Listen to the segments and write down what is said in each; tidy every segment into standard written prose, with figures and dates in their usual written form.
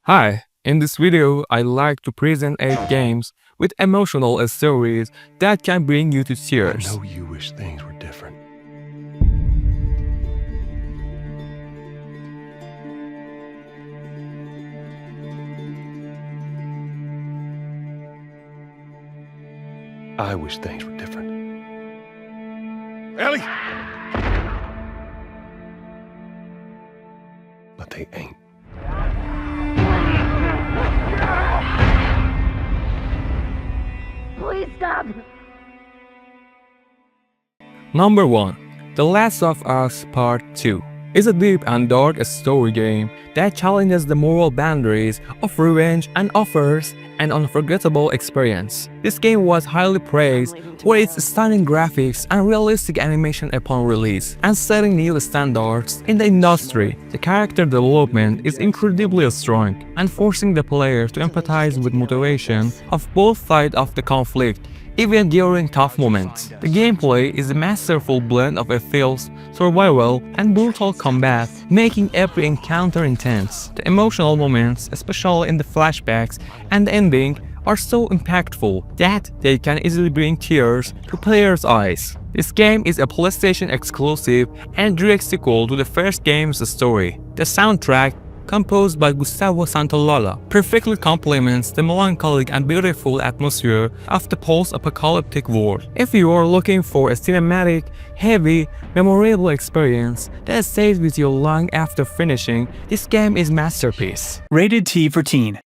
Hi, in this video, I like to present 8 games with emotional stories that can bring you to I tears. know you wish things were different. I wish things were different. Ellie! But they ain't. Please stop! Number 1. The Last of Us Part 2 is a deep and dark story game that challenges the moral boundaries of revenge and offers an unforgettable experience. This game was highly praised for its stunning graphics and realistic animation upon release, and setting new standards in the industry. The character development is incredibly strong and forcing the player to empathize with motivation of both sides of the conflict, even during tough moments. The gameplay is a masterful blend of feels, survival, and brutal combat, making every encounter intense. The emotional moments, especially in the flashbacks and the ending, are so impactful that they can easily bring tears to players' eyes. This game is a PlayStation exclusive and direct sequel to the first game's story. The soundtrack, composed by Gustavo Santaolalla, perfectly complements the melancholic and beautiful atmosphere of the post-apocalyptic world. If you are looking for a cinematic, heavy, memorable experience that stays with you long after finishing, this game is masterpiece. Rated T for Teen.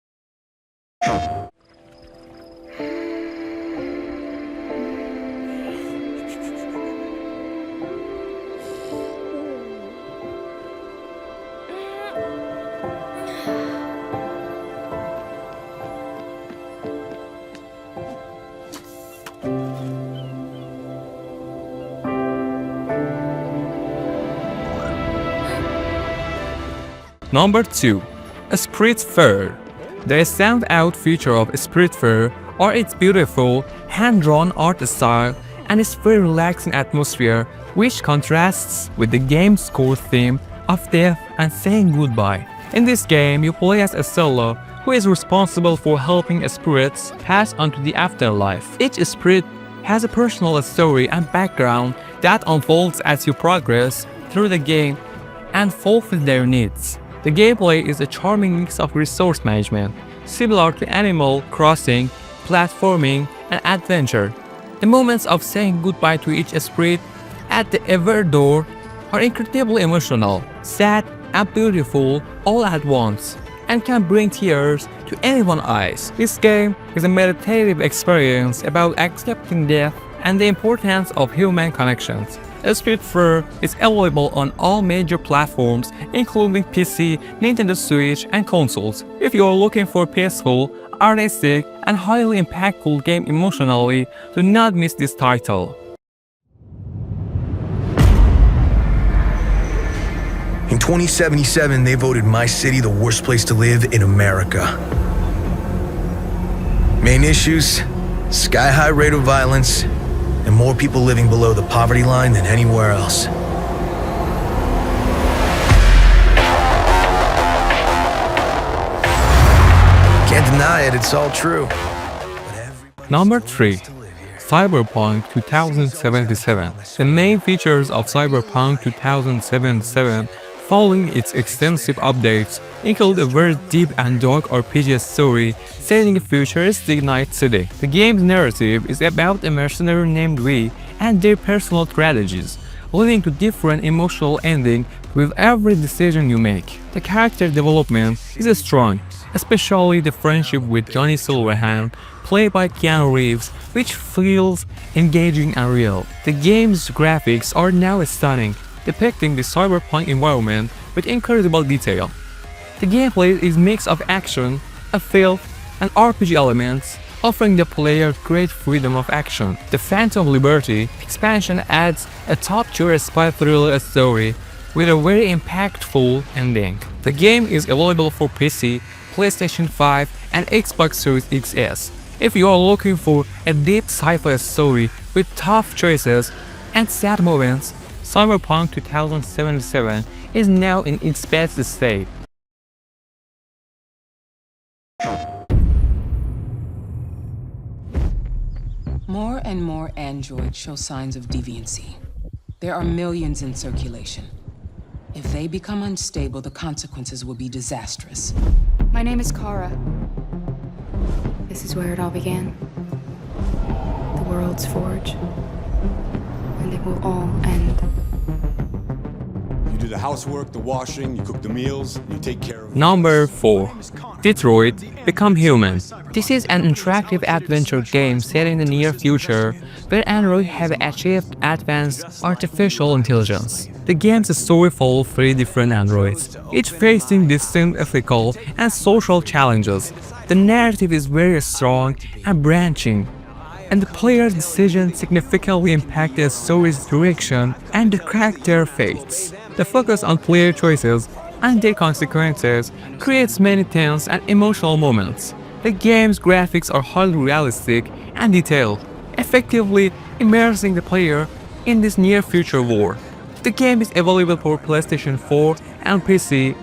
Number 2. Spirit Fair. The standout feature of Spirit Fair are its beautiful, hand-drawn art style and its very relaxing atmosphere, which contrasts with the game's core theme of death and saying goodbye. In this game, you play as Estella, who is responsible for helping spirits pass on to the afterlife. Each spirit has a personal story and background that unfolds as you progress through the game and fulfill their needs. The gameplay is a charming mix of resource management, similar to Animal Crossing, platforming, and adventure. The moments of saying goodbye to each spirit at the ever door are incredibly emotional, sad, and beautiful all at once, and can bring tears to anyone's eyes. This game is a meditative experience about accepting death and the importance of human connections. Spirit Fair is available on all major platforms, including PC, Nintendo Switch, and consoles. If you are looking for a peaceful, artistic, and highly impactful game emotionally, do not miss this title. In 2077, they voted my city the worst place to live in America. Main issues: sky-high rate of violence, and more people living below the poverty line than anywhere else. Can't deny it, it's all true. Number 3. Cyberpunk 2077. The main features of Cyberpunk 2077, following its extensive updates, include a very deep and dark RPG story set in a futuristic night city. The game's narrative is about a mercenary named V and their personal strategies, leading to different emotional endings with every decision you make. The character development is strong, especially the friendship with Johnny Silverhand, played by Keanu Reeves, which feels engaging and real. The game's graphics are now stunning, depicting the cyberpunk environment with incredible detail. The gameplay is a mix of action, stealth, and RPG elements, offering the player great freedom of action. The Phantom Liberty expansion adds a top-tier spy thriller story with a very impactful ending. The game is available for PC, PlayStation 5, and Xbox Series XS. If you are looking for a deep sci-fi story with tough choices and sad moments, Cyberpunk 2077 is now in its best state. More and more androids show signs of deviancy. There are millions in circulation. If they become unstable, the consequences will be disastrous. My name is Kara. This is where it all began. The world's forge. And it will all end. You do the housework, the washing, you cook the meals, you take care of... Number 4. Detroit Become Human. This is an interactive adventure game set in the near future where androids have achieved advanced artificial intelligence. The game's story follows 3 different androids, each facing distinct ethical and social challenges. The narrative is very strong and branching, and the player's decisions significantly impact the story's direction and the character fates. The focus on player choices and their consequences creates many tense and emotional moments. The game's graphics are highly realistic and detailed, effectively immersing the player in this near-future world. The game is available for PlayStation 4 and PC,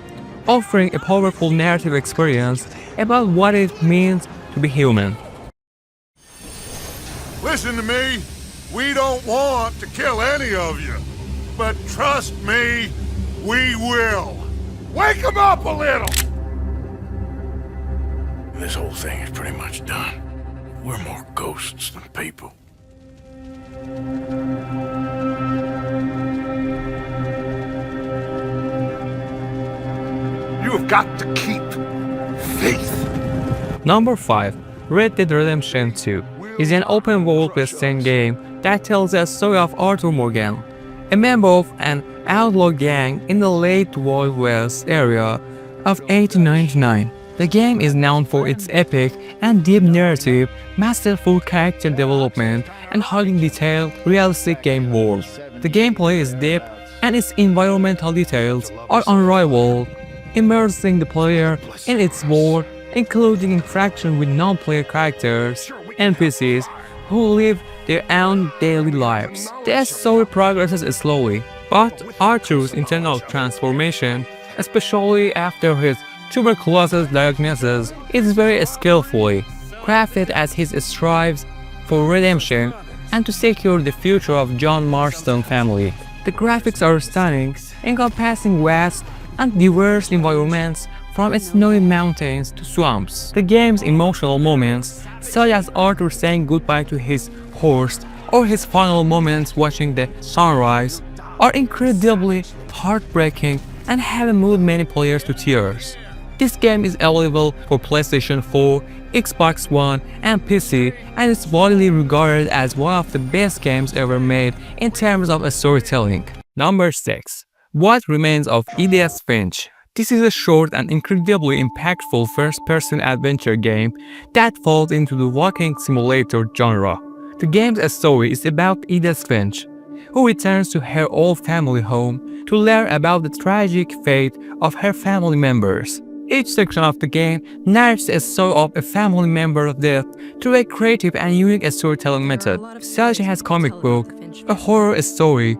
offering a powerful narrative experience about what it means to be human. Listen to me. We don't want to kill any of you. But trust me, we will. Wake them up a little! This whole thing is pretty much done. We're more ghosts than people. You have got to keep faith. Number 5. Red Dead Redemption 2 is an open-world Western game that tells the story of Arthur Morgan, a member of an outlaw gang in the late Wild West area of 1899. The game is known for its epic and deep narrative, masterful character development, and highly detailed, realistic game world. The gameplay is deep, and its environmental details are unrivaled, immersing the player in its world, including interaction with non-player characters, NPCs, who live their own daily lives. The story progresses slowly, but Arthur's internal transformation, especially after his tuberculosis diagnosis, is very skillfully crafted as he strives for redemption and to secure the future of John Marston family. The graphics are stunning, encompassing vast and diverse environments from its snowy mountains to swamps. The game's emotional moments, such as Arthur saying goodbye to his horse or his final moments watching the sunrise, are incredibly heartbreaking and have moved many players to tears. This game is available for PlayStation 4, Xbox One, and PC, and is widely regarded as one of the best games ever made in terms of storytelling. Number 6. What Remains of Edith Finch. This is a short and incredibly impactful first-person adventure game that falls into the walking simulator genre. The game's story is about Edith Finch, who returns to her old family home to learn about the tragic fate of her family members. Each section of the game narrates a story of a family member's death through a creative and unique storytelling method, such as comic book, a horror story,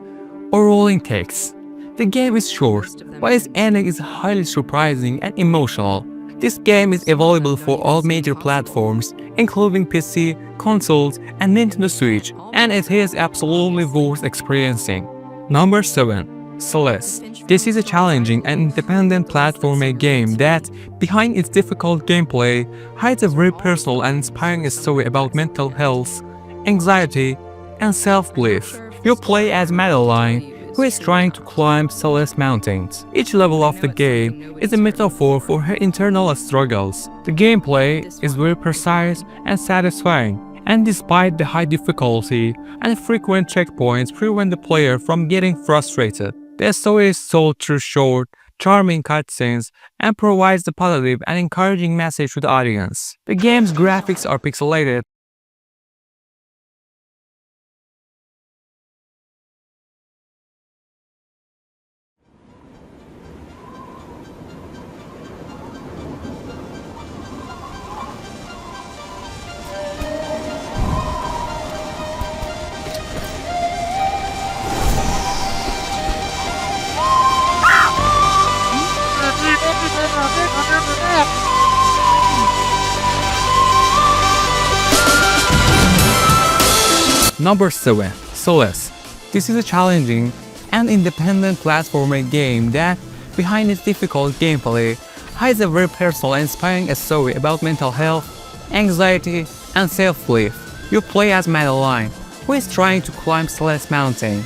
or rolling text. The game is short, but its ending is highly surprising and emotional. This game is available for all major platforms, including PC, consoles, and Nintendo Switch, and it is absolutely worth experiencing. Number 7. Celeste. This is a challenging and independent platformer game that, behind its difficult gameplay, hides a very personal and inspiring story about mental health, anxiety, and self-belief. You play as Madeline, who is trying to climb Celeste Mountains. Each level of the game is a metaphor for her internal struggles. The gameplay is very precise and satisfying, and despite the high difficulty and frequent checkpoints prevent the player from getting frustrated. The story is told through short, charming cutscenes and provides a positive and encouraging message to the audience. The game's graphics are pixelated, Number 7. Solace. This is a challenging and independent platformer game that, behind its difficult gameplay, hides a very personal and inspiring story about mental health, anxiety, and self-belief. You play as Madeline, who is trying to climb Celeste Mountain.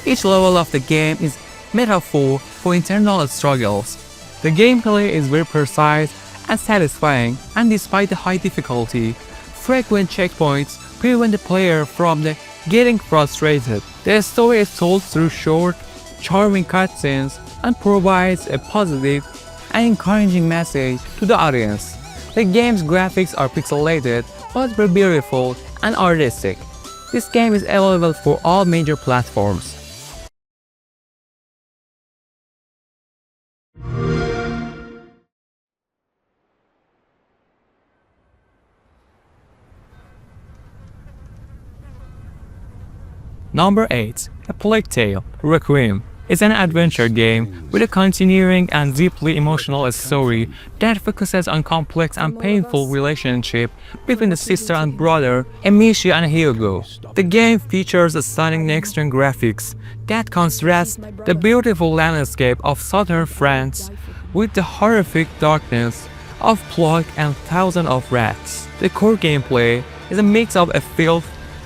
Each level of the game is metaphor for internal struggles. The gameplay is very precise and satisfying, and despite the high difficulty, frequent checkpoints prevent the player from getting frustrated. The story is told through short, charming cutscenes and provides a positive and encouraging message to the audience. The game's graphics are pixelated but very beautiful and artistic. This game is available for all major platforms. Number 8. A Plague Tale: Requiem is an adventure game with a continuing and deeply emotional story that focuses on complex and painful relationship between the sister and brother Amicia and Hugo. The game features stunning next-gen graphics that contrast the beautiful landscape of southern France with the horrific darkness of plague and thousands of rats. The core gameplay is a mix of a feel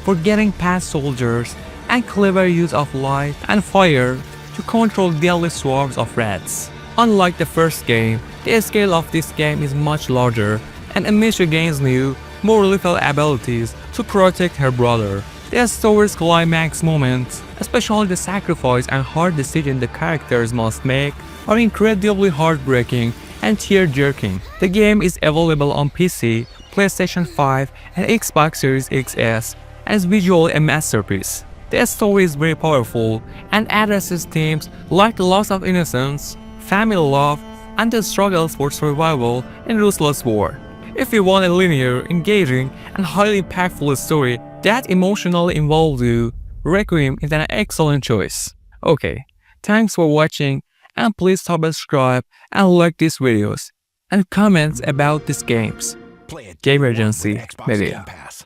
for getting past soldiers and clever use of light and fire to control deadly swarms of rats. Unlike the first game, the scale of this game is much larger, and Amicia gains new, more lethal abilities to protect her brother. The story's climax moments, especially the sacrifice and hard decisions the characters must make, are incredibly heartbreaking and tear-jerking. The game is available on PC, PlayStation 5, and Xbox Series XS, and is visually a masterpiece. The story is very powerful and addresses themes like the loss of innocence, family love, and the struggles for survival in ruthless war. If you want a linear, engaging, and highly impactful story that emotionally involves you, Requiem is an excellent choice. Okay, thanks for watching, and please subscribe and like these videos and comments about these games. Play it. Gamergency Xbox Media. Game Pass.